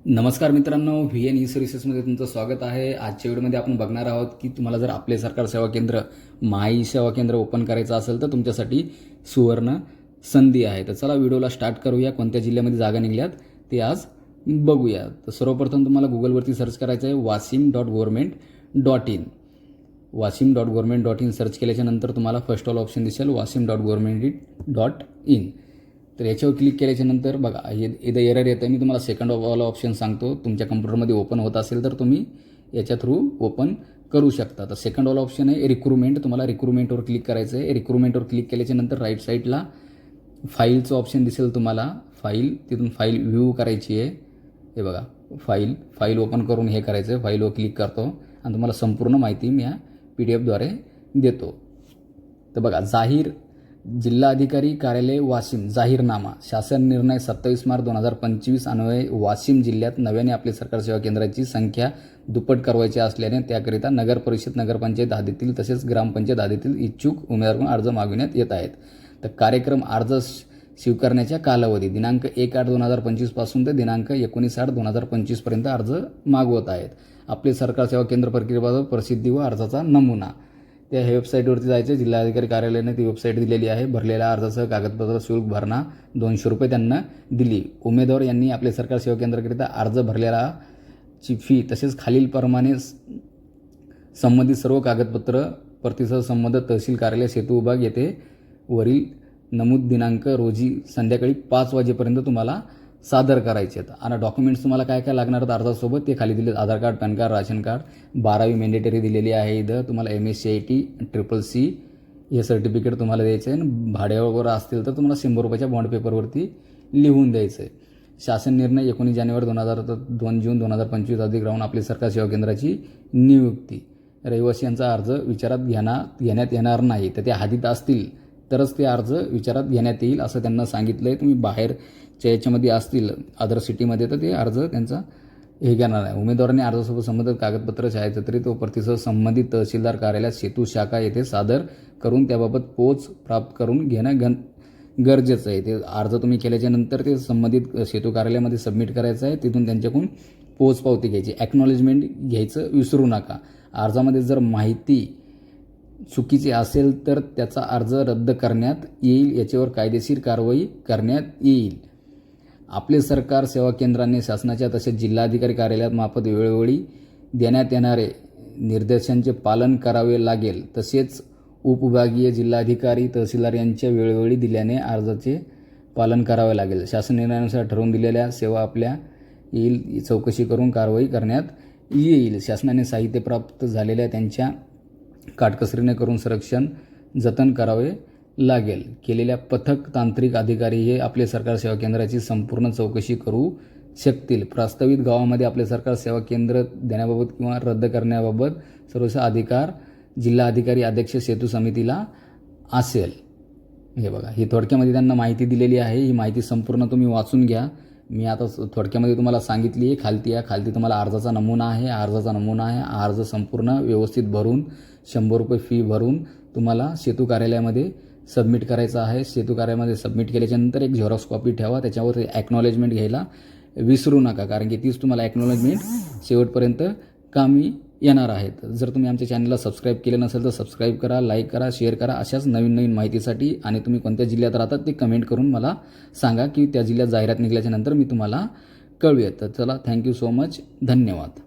नमस्कार मित्रांनो, VN सर्व्हिसेसमध्ये तुमचं स्वागत आहे. आजच्या व्हिडिओमध्ये आपण बघणार आहोत की तुम्हाला जर आपले सरकार सेवा केंद्र माई सेवा केंद्र ओपन करायचं असेल तर तुमच्यासाठी सुवर्ण संधी आहे. तर चला व्हिडिओला स्टार्ट करूया. कोणत्या जिल्ह्यामध्ये जागा निघल्यात ते आज बघूया. तर सर्वप्रथम तुम्हाला गुगलवरती सर्च करायचं आहे wasim.government.in. wasim.government.in सर्च केल्याच्यानंतर तुम्हाला फर्स्ट ऑल ऑप्शन दिसेल wasim.government.in. तर याच्यावर क्लिक केल्याच्यानंतर बघा इथं एरर येतं. मी तुम्हाला सेकंड ऑल ऑप्शन सांगतो. तुमच्या कम्प्युटरमध्ये ओपन होत असेल तर तुम्ही याच्या थ्रू ओपन करू शकता. तर सेकंड ऑल ऑप्शन आहे रिक्रुटमेंट. तुम्हाला रिक्रुटमेंटवर क्लिक करायचं आहे. रिक्रुटमेंटवर क्लिक केल्याच्यानंतर राईट साईडला फाईलचं ऑप्शन दिसेल तुम्हाला. तिथून फाईल व्ह्यू करायची आहे. हे बघा फाईल ओपन करून हे करायचं आहे. फाईलवर क्लिक करतो आणि तुम्हाला संपूर्ण माहिती मी या PDF द्वारे देतो. तर बघा जिल्हाधिकारी कार्यालय वाशिम जाहीरनामा शासन निर्णय 27 मार्च 2025 अन्वये वाशिम जिल्ह्यात नव्याने आपले सरकार सेवा केंद्राची संख्या दुप्पट करवायची असल्याने त्याकरिता नगर परिषद नगरपंचायत हद्दीतील तसेच ग्रामपंचायत हद्दीतील इच्छुक उमेदवारांकडून अर्ज मागविण्यात येत आहेत. तर कार्यक्रम अर्ज स्वीकारण्याच्या कालावधी दिनांक 1/8/2025 पासून ते दिनांक 19/8/2025 पर्यंत अर्ज मागवत आहेत. आपले सरकार सेवा केंद्र प्रक्रियेबाबत प्रसिद्धी व अर्जाचा नमुना त्या वेबसाईटवरती जायचं. जिल्हाधिकारी कार्यालयाने ती वेबसाईट दिलेली आहे. भरलेल्या अर्जासह कागदपत्र शुल्क भरणा 200 रुपये त्यांना दिली. उमेदवार यांनी आपले सरकार सेवा केंद्राकरिता अर्ज भरलेलाची फी तसेच खालीलप्रमाणे संबंधित सर्व कागदपत्र प्रतिसाद संबंधित तहसील कार्यालय सेतू विभाग येथे वरील नमूद दिनांक रोजी संध्याकाळी 5 वाजेपर्यंत तुम्हाला सादर करायचे आहेत. आणि डॉक्युमेंट्स तुम्हाला काय काय लागणार आहेत अर्जासोबत ते खाली दिले. Aadhaar card, PAN card, ration card, 12वी मॅन्डेटरी दिलेली आहे. इथं तुम्हाला MSc IT CCC हे सर्टिफिकेट तुम्हाला द्यायचं आहे. आणि भाड्यावर असतील तर तुम्हाला 100 रुपयाच्या बॉन्ड पेपरवरती लिहून द्यायचं आहे. शासन निर्णय 19 जानेवारी 2 जून 2025 अधिक राहून आपली सरकार सेवा केंद्राची नियुक्ती. रहिवाशांचा अर्ज विचारात घेण्यात येणार नाही. तर ते हद्दीत असतील तरच ते अर्ज विचारात घेण्यात येईल असं त्यांना सांगितलं आहे. तुम्ही बाहेरच्या याच्यामध्ये असतील अदर सिटीमध्ये तर ते अर्ज त्यांचा हे घेणार आहे. उमेदवारांनी अर्जासोबत संबंधित कागदपत्र छायाचित्रित व प्रतिसाद संबंधित तहसीलदार कार्यालयात सेतू शाखा येथे सादर करून त्याबाबत पोच प्राप्त करून घेणं गरजेचं आहे. ते अर्ज तुम्ही केल्याच्यानंतर ते संबंधित सेतू कार्यालयामध्ये सबमिट करायचं आहे. तिथून त्यांच्याकडून पोच पावती घ्यायची. ॲक्नॉलेजमेंट घ्यायचं विसरू नका. अर्जामध्ये जर माहिती चुकीची असेल तर त्याचा अर्ज रद्द करण्यात येईल. याच्यावर कायदेशीर कारवाई करण्यात येईल. आपले सरकार सेवा केंद्रांनी शासनाच्या तसेच जिल्हाधिकारी कार्यालयात मार्फत वेळोवेळी देण्यात येणारे निर्देशांचे पालन करावे लागेल. तसेच उपविभागीय जिल्हाधिकारी तहसीलदार यांच्या वेळोवेळी दिल्याने अर्जाचे पालन करावे लागेल. शासन निर्णयानुसार ठरवून दिलेल्या सेवा आपल्या येईल चौकशी करून कारवाई करण्यात येईल. शासनाने साहित्य प्राप्त झालेल्या त्यांच्या काटकसरीने करून संरक्षण जतन करावे लागेल. केलेल्या पथक तांत्रिक अधिकारी हे आपले सरकार सेवा केंद्राची संपूर्ण चौकशी करू शकतील. प्रस्तावित गावामध्ये आपले सरकार सेवा केंद्र देण्याबाबत किंवा रद्द करण्याबाबत सर्वस्व अधिकार जिल्हाधिकारी अध्यक्ष सेतू समितीला असेल. हे बघा ही थोडक्यामध्ये त्यांना माहिती दिलेली आहे. ही माहिती संपूर्ण तुम्ही वाचून घ्या. मी आता थोडक्यामध्ये तुम्हाला सांगितली आहे. खालती तुम्हाला अर्जाचा नमुना आहे. अर्ज संपूर्ण व्यवस्थित भरून 100 रुपये फी भरून तुम्हाला सेतू कार्यालयामध्ये सबमिट करायचं आहे. सेतू कार्यालयामध्ये सबमिट केल्याच्यानंतर एक झेरॉक्स कॉपी ठेवा. त्याच्यावर ॲक्नॉलेजमेंट घ्यायला विसरू नका, कारण की तीच तुम्हाला ॲक्नॉलेजमेंट शेवटपर्यंत कामी येणार आहेत. जर तुम्ही आमच्या चॅनलला सबस्क्राईब केलं नसेल तर सबस्क्राईब करा, लाईक करा, शेअर करा. अशाच नवीन माहितीसाठी आणि तुम्ही कोणत्या जिल्ह्यात राहतात ते कमेंट करून मला सांगा की त्या जिल्ह्यात जाहिरात निघाल्याच्यानंतर मी तुम्हाला कळवेल. तर चला, थँक्यू सो मच. धन्यवाद.